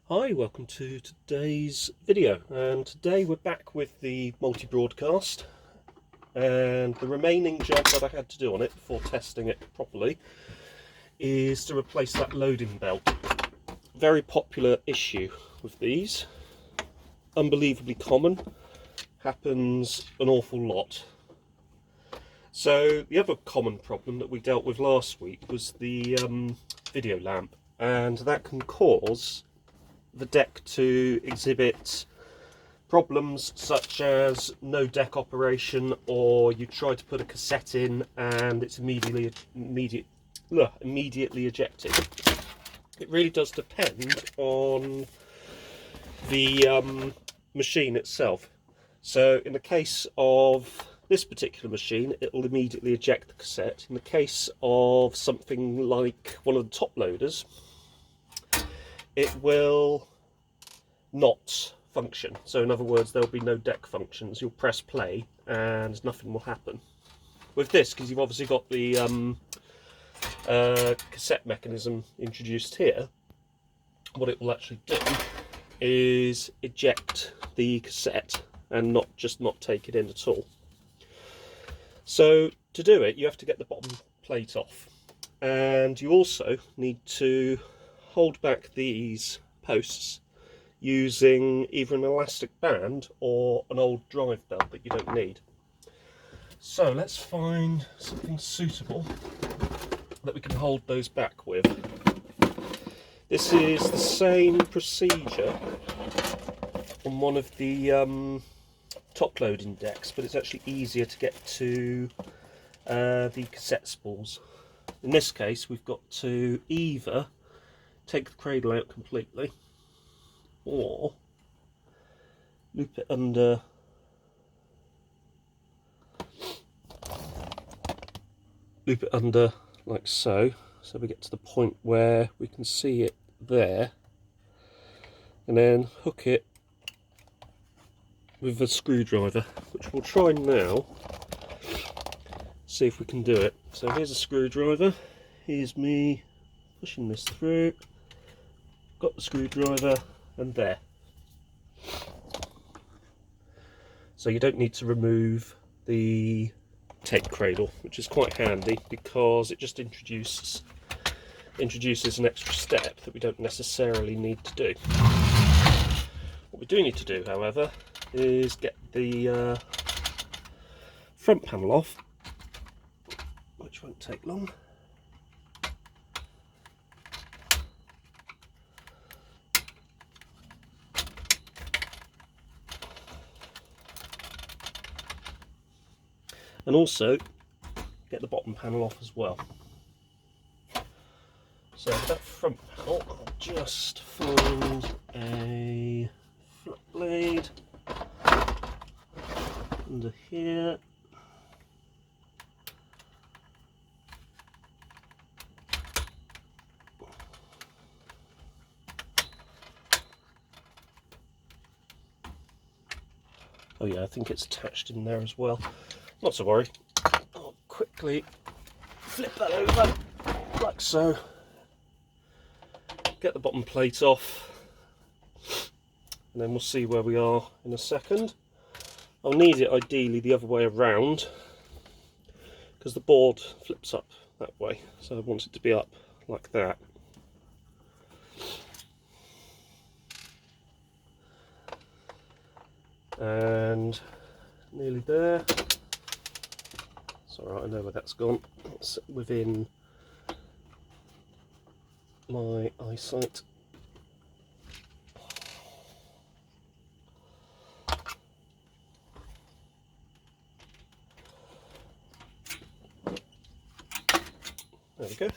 Hi, welcome to today's video, and today we're back with the multi-broadcast, and the remaining job that I had to do on it before testing it properly is to replace that loading belt. Very popular issue with these, unbelievably common, happens an awful lot. So the other common problem that we dealt with last week was the video lamp, and that can cause the deck to exhibit problems such as no deck operation, or you try to put a cassette in and it's immediately ejected. It really does depend on the machine itself. So in the case of this particular machine, it will immediately eject the cassette. In the case of something like one of the top loaders, it will not function. So in other words, there will be no deck functions. You'll press play and nothing will happen. With this, because you've obviously got the cassette mechanism introduced here, what it will actually do is eject the cassette and not take it in at all. So to do it, you have to get the bottom plate off, and you also need to hold back these posts using either an elastic band or an old drive belt that you don't need. So let's find something suitable that we can hold those back with. This is the same procedure on one of the top loading decks, but it's actually easier to get to the cassette spools. In this case, we've got to either take the cradle out completely or loop it under like so we get to the point where we can see it there, and then hook it with a screwdriver, which we'll try now, see if we can do it. So here's a screwdriver, here's me pushing this through, got the screwdriver, and there. So you don't need to remove the tape cradle, which is quite handy because it just introduces an extra step that we don't necessarily need to do. What we do need to do, however, is get the front panel off, which won't take long. And also get the bottom panel off as well. So that front panel, I'll just find a flat blade under here. Oh yeah, I think it's attached in there as well. Not to worry, I'll quickly flip that over like so, get the bottom plate off, and then we'll see where we are in a second. I'll need it ideally the other way around because the board flips up that way, so I want it to be up like that. And nearly there. It's alright, I know where that's gone. It's within my eyesight. There we go.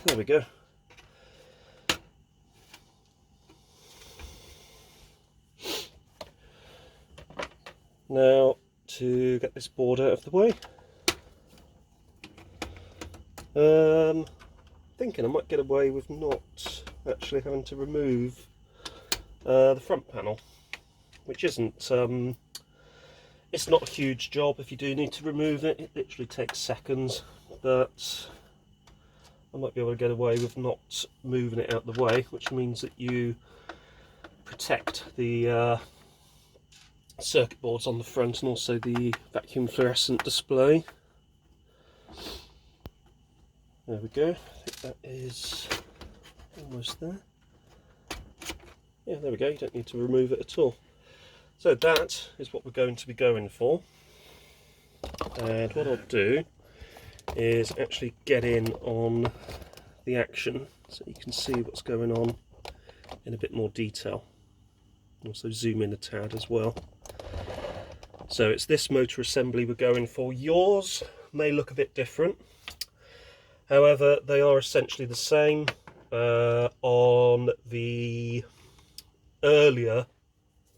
There we go. Now to get this board out of the way, thinking I might get away with not actually having to remove the front panel, which isn't, it's not a huge job. If you do need to remove it, it literally takes seconds, but I might be able to get away with not moving it out of the way, which means that you protect the circuit boards on the front and also the vacuum fluorescent display. There we go. I think that is almost there. Yeah, there we go. You don't need to remove it at all. So that is what we're going to be going for. And what I'll do is actually get in on the action so you can see what's going on in a bit more detail. Also zoom in a tad as well. So it's this motor assembly we're going for. Yours may look a bit different. However, they are essentially the same. On the earlier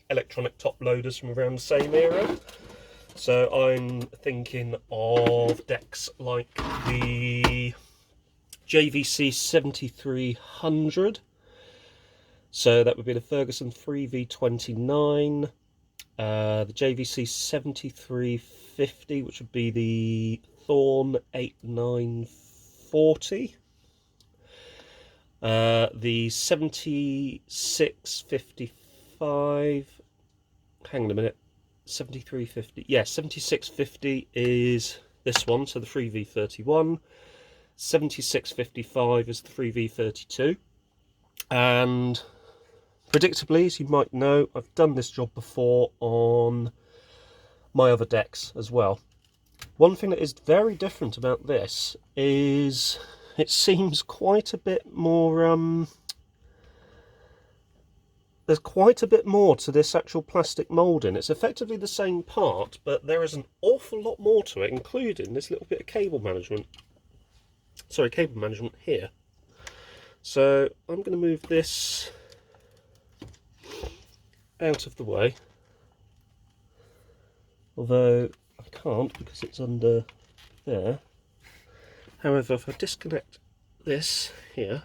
electronic top loaders from around the same era. So I'm thinking of decks like the JVC 7300. So that would be the Ferguson 3V29, the JVC 7350, which would be the Thorn 8940. The 7655, hang on a minute, 7350, yeah, 7650 is this one, so the 3V31, 7655 is the 3V32, and predictably, as you might know, I've done this job before on my other decks as well. One thing that is very different about this is it seems quite a bit more, there's quite a bit more to this actual plastic moulding. It's effectively the same part, but there is an awful lot more to it, including this little bit of cable management. Sorry, cable management here. So I'm going to move this out of the way. Although I can't because it's under there. However, if I disconnect this here,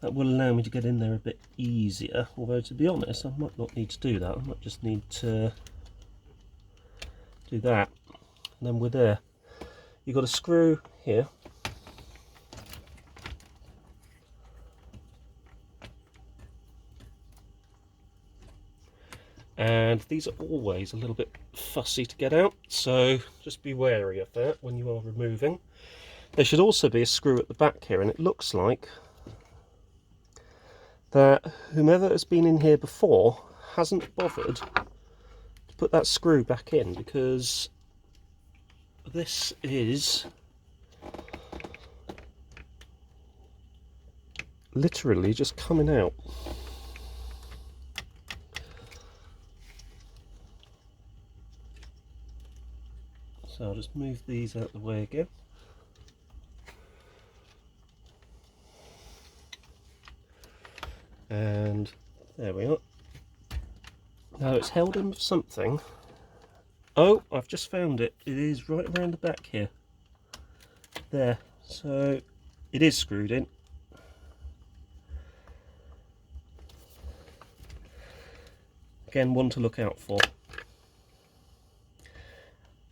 that will allow me to get in there a bit easier. Although, to be honest, I might not need to do that. I might just need to do that, and then we're there. You've got a screw here. And these are always a little bit fussy to get out, so just be wary of that when you are removing. There should also be a screw at the back here, and it looks like that whomever has been in here before hasn't bothered to put that screw back in, because this is literally just coming out. So I'll just move these out of the way again. And there we are. Now it's held in with something. Oh, I've just found it. It is right around the back here. There. So it is screwed in. Again, one to look out for.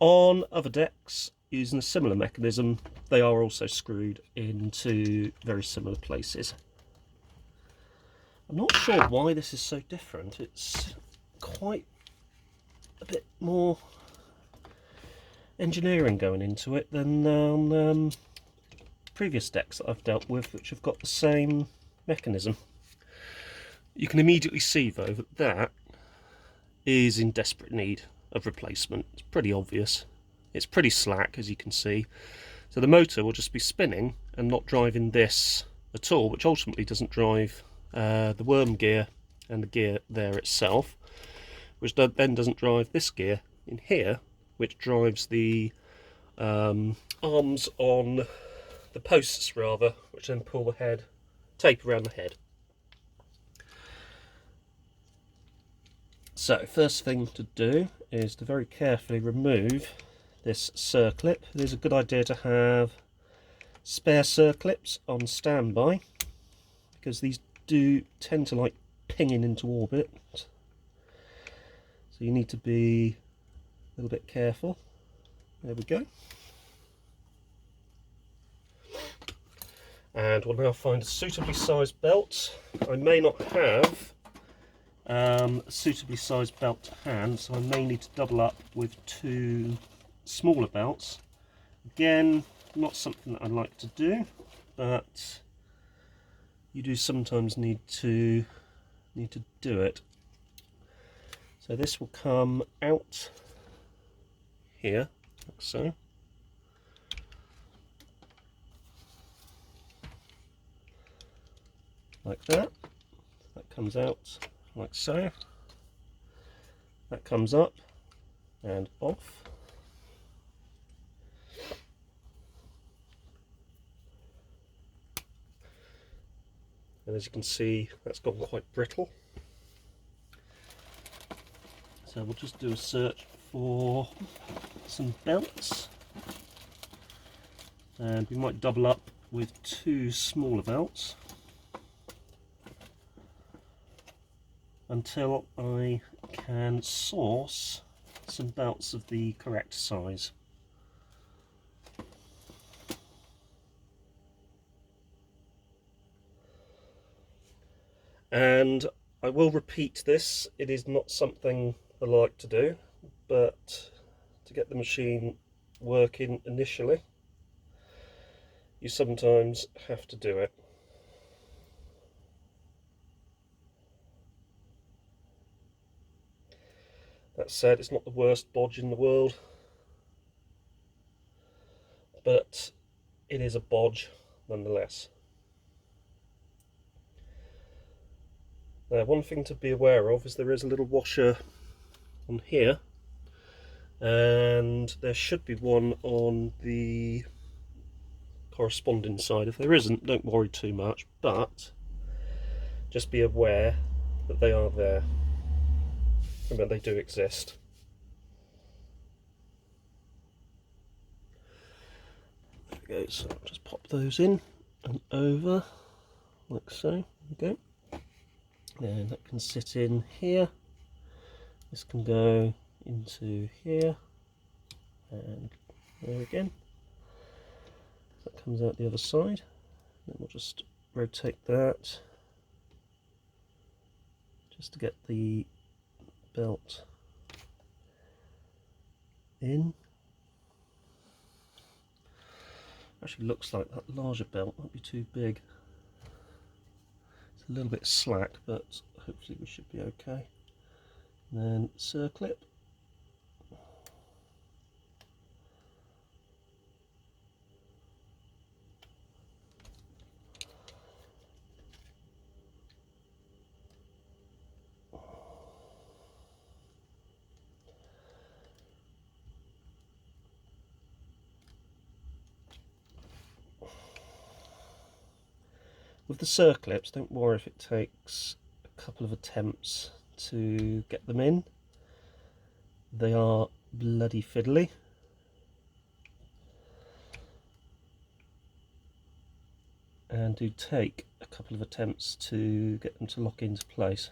On other decks, using a similar mechanism, they are also screwed into very similar places. I'm not sure why this is so different. It's quite a bit more engineering going into it than on previous decks that I've dealt with, which have got the same mechanism. You can immediately see, though, that that is in desperate need of replacement. It's pretty obvious. It's pretty slack, as you can see. So the motor will just be spinning and not driving this at all, which ultimately doesn't drive the worm gear and the gear there itself, which then doesn't drive this gear in here, which drives the arms on the posts, rather, which then pull the head, tape around the head. So first thing to do is to very carefully remove this circlip. It is a good idea to have spare circlips on standby, because these do tend to like pinging into orbit, so you need to be a little bit careful. There we go. And we'll now find a suitably sized belt. I may not have a suitably sized belt to hand, so I may need to double up with 2 smaller belts. Again, not something that I like to do, but you do sometimes need to do it. So this will come out here, like so. Like that. That comes out like so. That comes up and off. And as you can see, that's gone quite brittle. So we'll just do a search for some belts. And we might double up with 2 smaller belts until I can source some belts of the correct size. And I will repeat this, it is not something I like to do, but to get the machine working initially, you sometimes have to do it. That said, it's not the worst bodge in the world, but it is a bodge nonetheless. Now, one thing to be aware of is there is a little washer on here, and there should be one on the corresponding side. If there isn't, don't worry too much, but just be aware that they are there. Remember, they do exist. There we go, so I'll just pop those in and over, like so. There we go. And that can sit in here. This can go into here, and there again. That comes out the other side. Then we'll just rotate that just to get the belt in. Actually looks like that larger belt might be too big. It's a little bit slack, but hopefully we should be okay. And then circlip. With the circlips, don't worry if it takes a couple of attempts to get them in. They are bloody fiddly. And do take a couple of attempts to get them to lock into place.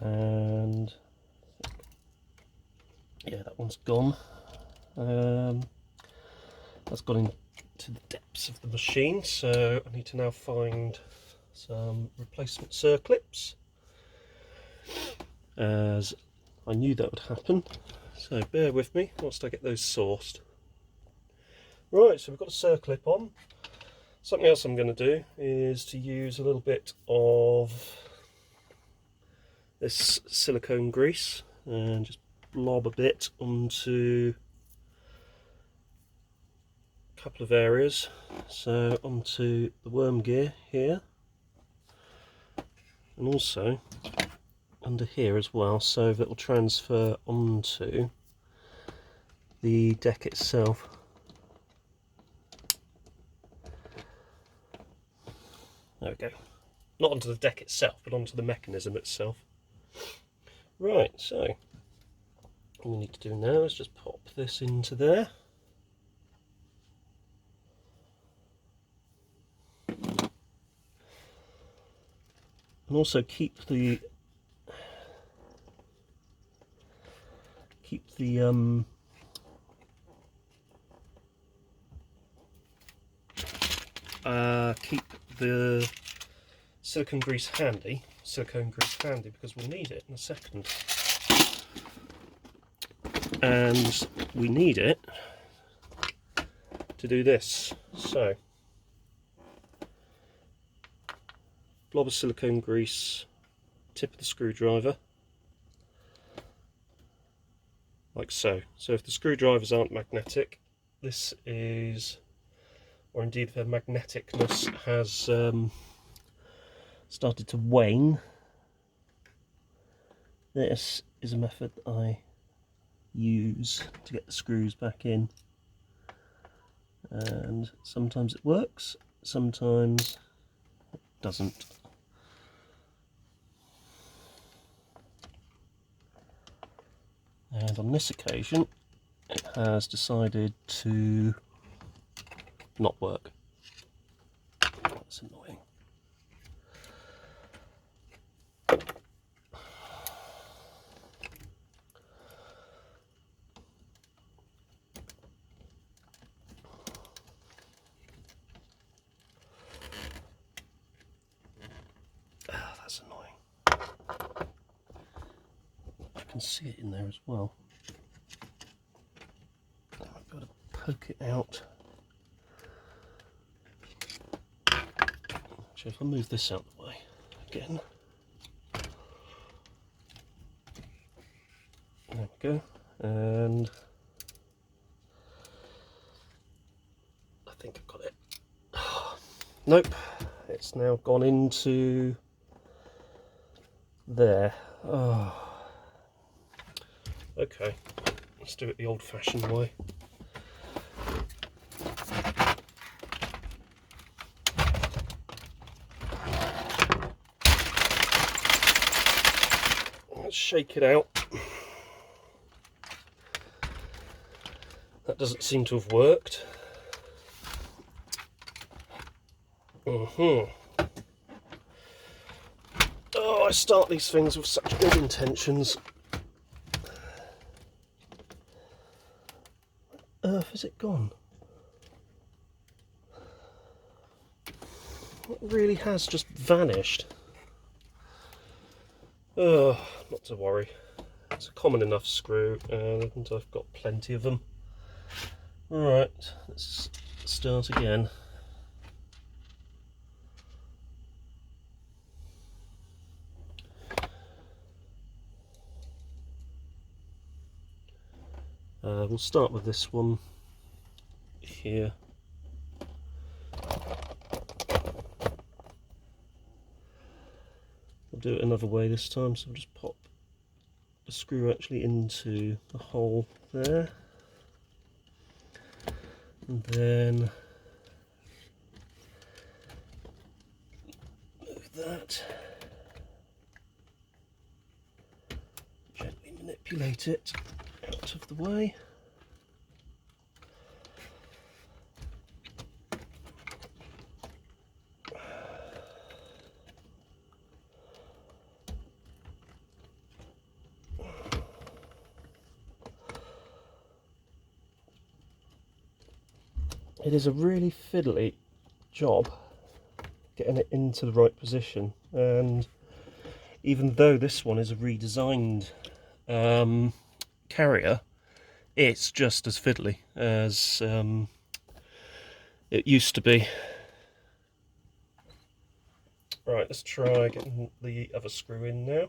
And yeah, that one's gone. That's gone into the depths of the machine, so I need to now find some replacement circlips, as I knew that would happen, so bear with me whilst I get those sourced. Right, so we've got a circlip on. Something else I'm going to do is to use a little bit of this silicone grease and just blob a bit onto a couple of areas. So onto the worm gear here, and also under here as well, so that will transfer onto the deck itself. There we go. Not onto the deck itself, but onto the mechanism itself. Right, so all we need to do now is just pop this into there. And also keep the silicone grease handy because we'll need it in a second. And we need it to do this. So, blob of silicone grease, tip of the screwdriver, like so. So if the screwdrivers aren't magnetic, this is, or indeed their magneticness has started to wane, this is a method that I use to get the screws back in, and sometimes it works, sometimes it doesn't. And on this occasion it has decided to not work. That's annoying. That's annoying. I can see it in there as well. I've got to poke it out. Actually, if I move this out of the way again. There we go. And I think I've got it. Nope. It's now gone into there. Oh. Okay, let's do it the old-fashioned way. Let's shake it out. That doesn't seem to have worked. Oh, I start these things with such good intentions. Earth has it gone? It really has just vanished. Oh, not to worry. It's a common enough screw and I've got plenty of them. Alright, let's start again. We'll start with this one here. I'll do it another way this time, so I'll just pop the screw actually into the hole there, and then move that, gently manipulate it out of the way. It is a really fiddly job getting it into the right position, and even though this one is a redesigned carrier, it's just as fiddly as it used to be. Right, let's try getting the other screw in now.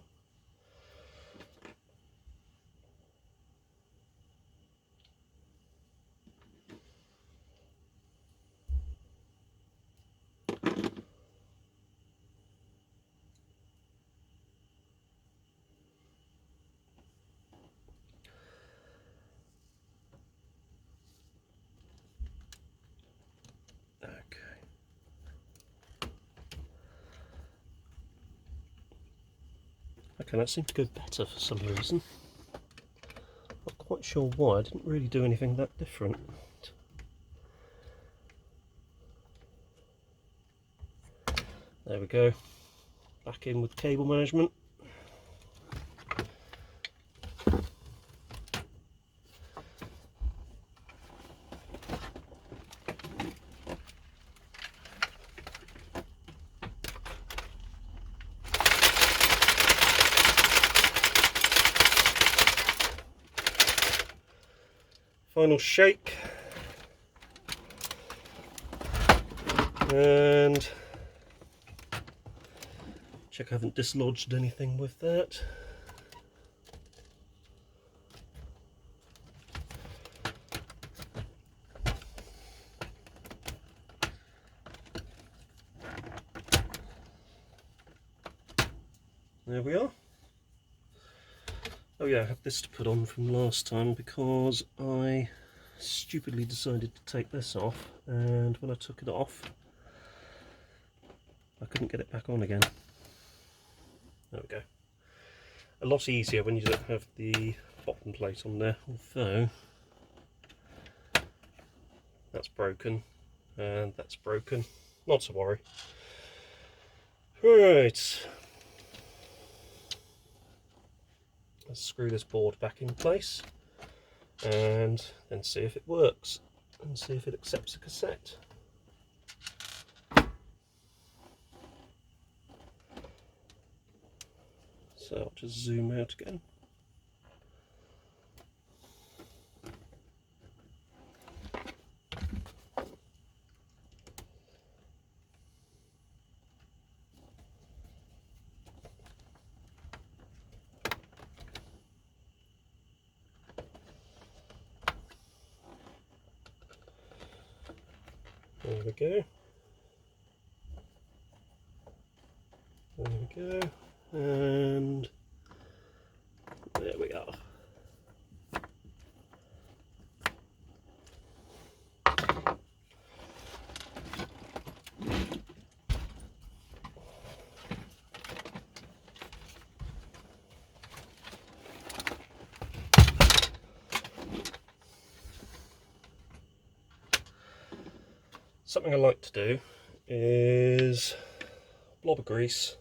Okay, that seemed to go better for some reason. Not quite sure why. I didn't really do anything that different. There we go. Back in with cable management. Final shake, and check I haven't dislodged anything with that. There we are. Oh yeah, I have this to put on from last time because I stupidly decided to take this off, and when I took it off I couldn't get it back on again. There we go. A lot easier when you don't have the bottom plate on there, although that's broken and that's broken. Not to worry. Right. Let's screw this board back in place and then see if it works and see if it accepts a cassette. So I'll just zoom out again. There we go. There we go. And there we are. Something I like to do is blob of grease.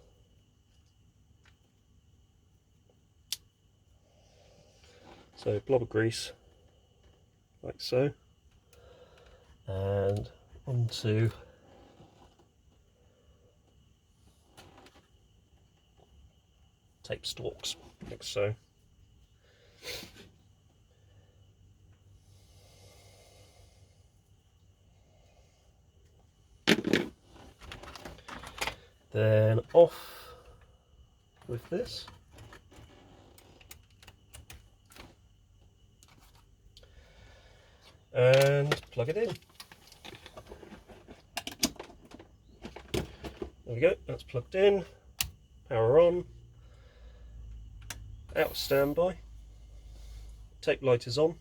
So blob of grease, like so, and onto tape stalks, like so. Then off with this. And plug it in. There we go, that's plugged in. Power on. Out of standby. Tape light is on.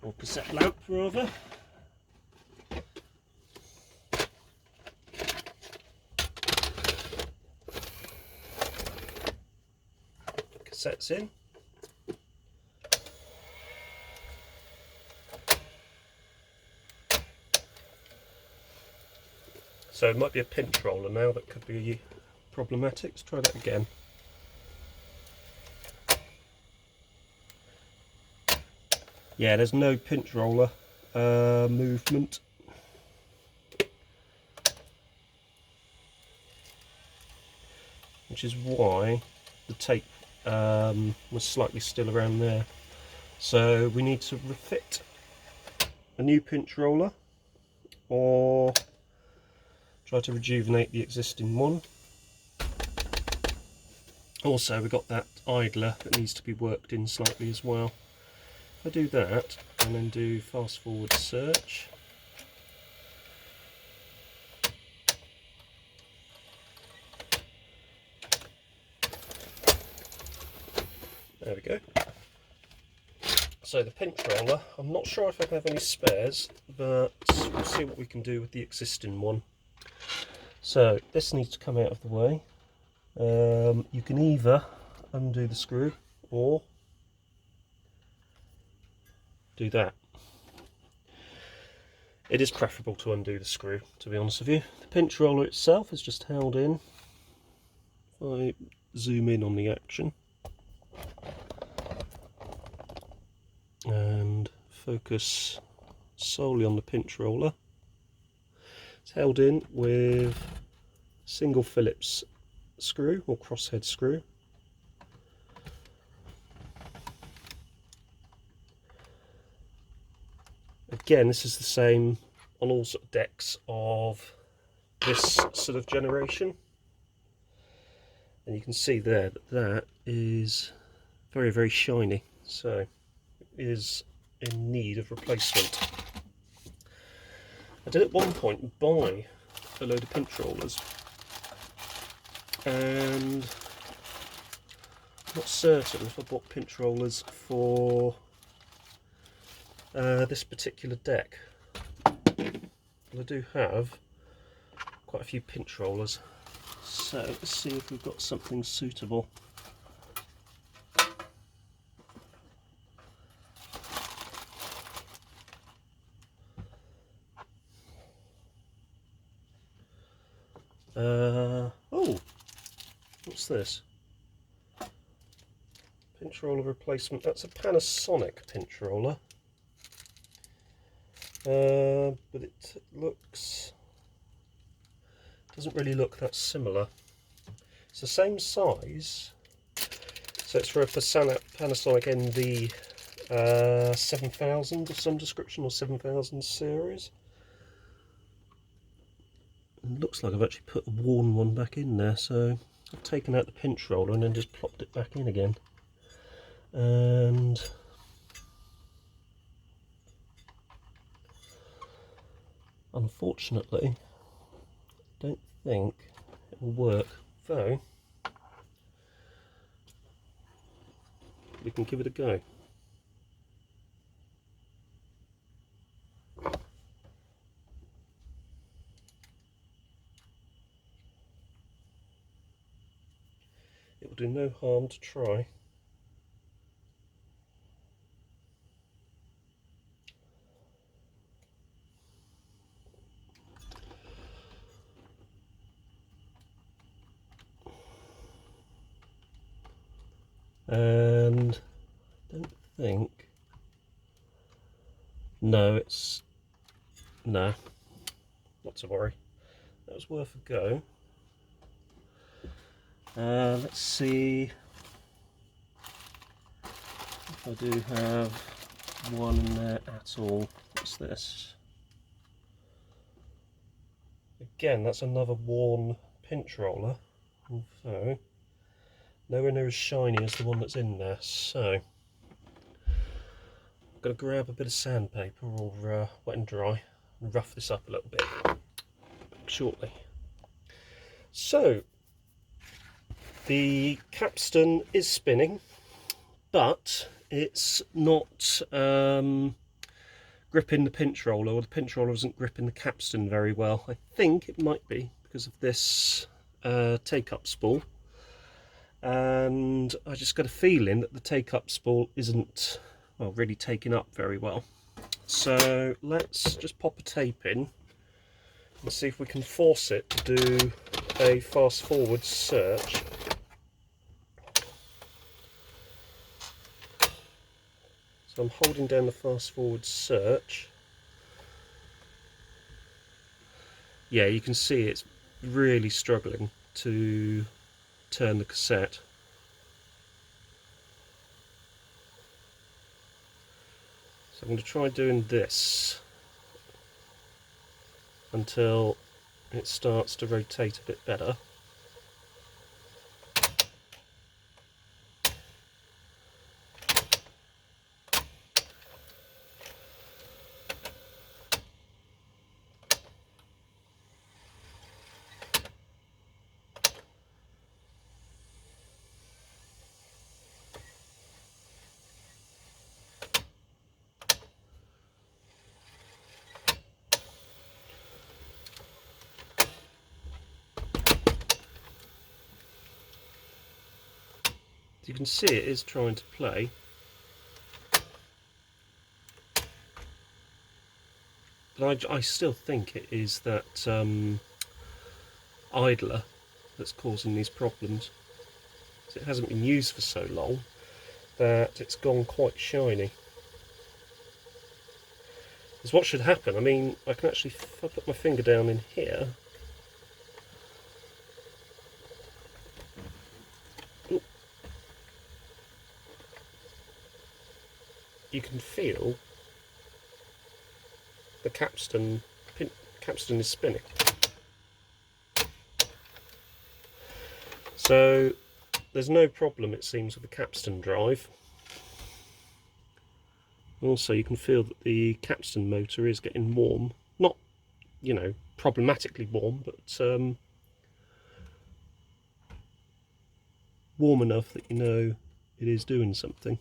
Or cassette lamp rather. Cassette's in. So it might be a pinch roller now, that could be problematic. Let's try that again. Yeah, there's no pinch roller movement. Which is why the tape was slightly still around there. So we need to refit a new pinch roller or try to rejuvenate the existing one. Also, we've got that idler that needs to be worked in slightly as well. If I do that and then do fast forward search, there we go. So the pinch roller, I'm not sure if I can have any spares, but we'll see what we can do with the existing one. So this needs to come out of the way. You can either undo the screw or do that. It is preferable to undo the screw, to be honest with you. The pinch roller itself is just held in. If I zoom in on the action and focus solely on the pinch roller, it's held in with single Phillips screw or crosshead screw. Again, this is the same on all sort of decks of this sort of generation, and you can see there that that is very, very shiny, so it is in need of replacement. I did at one point buy a load of pinch rollers, and I'm not certain if I bought pinch rollers for this particular deck. I do have quite a few pinch rollers, so let's see if we've got something suitable. Oh, what's this? Pinch roller replacement. That's a Panasonic pinch roller. But it doesn't really look that similar. It's the same size, so it's for a Panasonic NV 7000 of some description, or 7000 series. It looks like I've actually put a worn one back in there, so I've taken out the pinch roller and then just plopped it back in again. And unfortunately, I don't think it will work, though we can give it a go. It will do no harm to try. And I don't think, no, no, not to worry. That was worth a go. Let's see if I do have one in there at all. What's this? Again, that's another worn pinch roller, although nowhere near as shiny as the one that's in there. So I'm going to grab a bit of sandpaper or wet and dry and rough this up a little bit shortly. So the capstan is spinning, but it's not gripping the pinch roller, or the pinch roller isn't gripping the capstan very well. I think it might be because of this take-up spool, and I just got a feeling that the take-up spool isn't, well, really taking up very well. So let's just pop a tape in and see if we can force it to do a fast forward search. So I'm holding down the fast forward search. Yeah, you can see it's really struggling to turn the cassette. So I'm going to try doing this until it starts to rotate a bit better. You can see it is trying to play. But I still think it is that idler that's causing these problems. It hasn't been used for so long that it's gone quite shiny. Because what should happen, I mean, I can actually, if I put my finger down in here, you can feel the capstan is spinning. So there's no problem, it seems, with the capstan drive. Also, you can feel that the capstan motor is getting warm. Not, you know, problematically warm, but warm enough that you know it is doing something.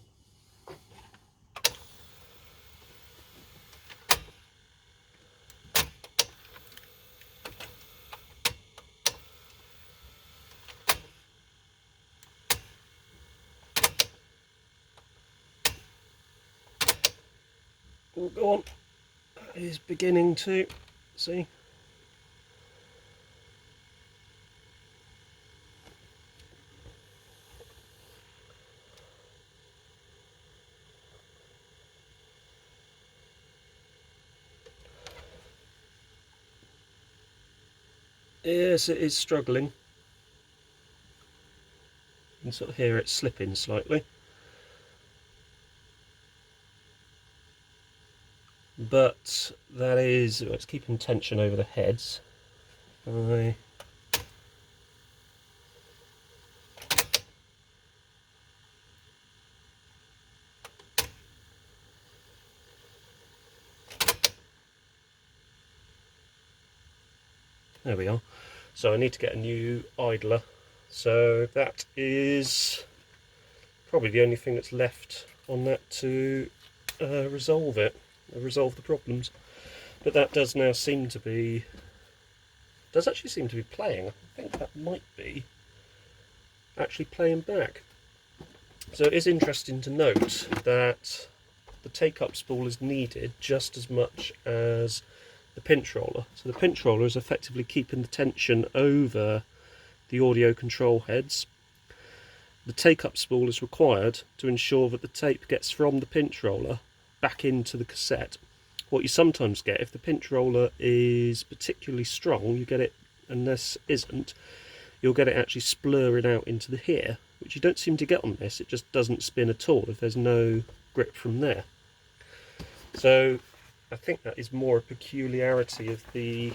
Oh, go on. That is beginning to see. Yes, it is struggling. You can sort of hear it slipping slightly. But that is, it's keeping tension over the heads. There we are. So I need to get a new idler. So that is probably the only thing that's left on that to resolve the problems. But that does now seem to be, does actually seem to be playing. I think that might be actually playing back. So it is interesting to note that the take-up spool is needed just as much as the pinch roller. So the pinch roller is effectively keeping the tension over the audio control heads. The take-up spool is required to ensure that the tape gets from the pinch roller back into the cassette. What you sometimes get, if the pinch roller is particularly strong, you get it, and this isn't, you'll get it actually splurring out into the here, which you don't seem to get on this. It just doesn't spin at all if there's no grip from there. So I think that is more a peculiarity of the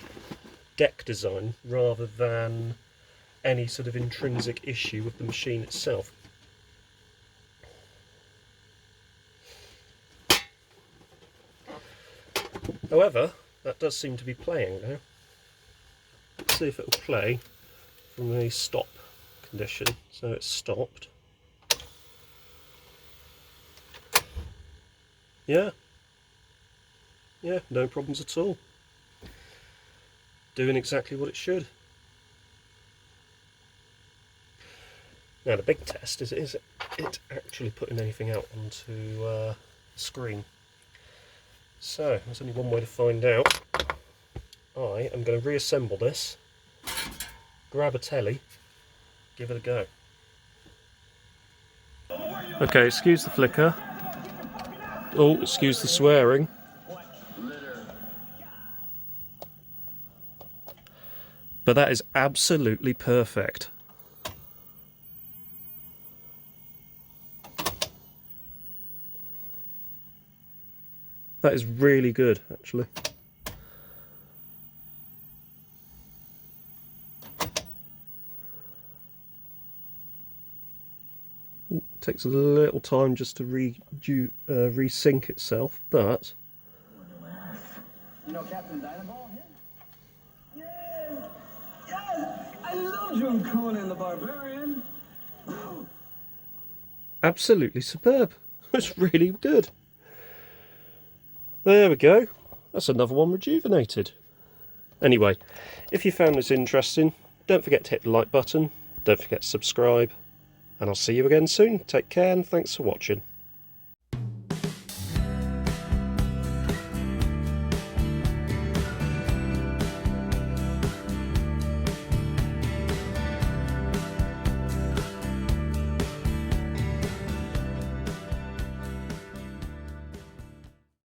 deck design rather than any sort of intrinsic issue with the machine itself. However, that does seem to be playing now. Let's see if it will play from a stop condition. So it's stopped. Yeah, no problems at all. Doing exactly what it should. Now the big test is it actually putting anything out onto the screen. So there's only one way to find out. I am going to reassemble this, grab a telly, give it a go. Okay, excuse the flicker. Oh, excuse the swearing. But that is absolutely perfect. That is really good, actually. It takes a little time just to resync itself, but... You know Captain Dynaball here? Yes! Yes! I love John Conan the Barbarian! Absolutely superb. It's really good. There we go. That's another one rejuvenated. Anyway, if you found this interesting, don't forget to hit the like button. Don't forget to subscribe. and I'll see you again soon. Take care and thanks for watching.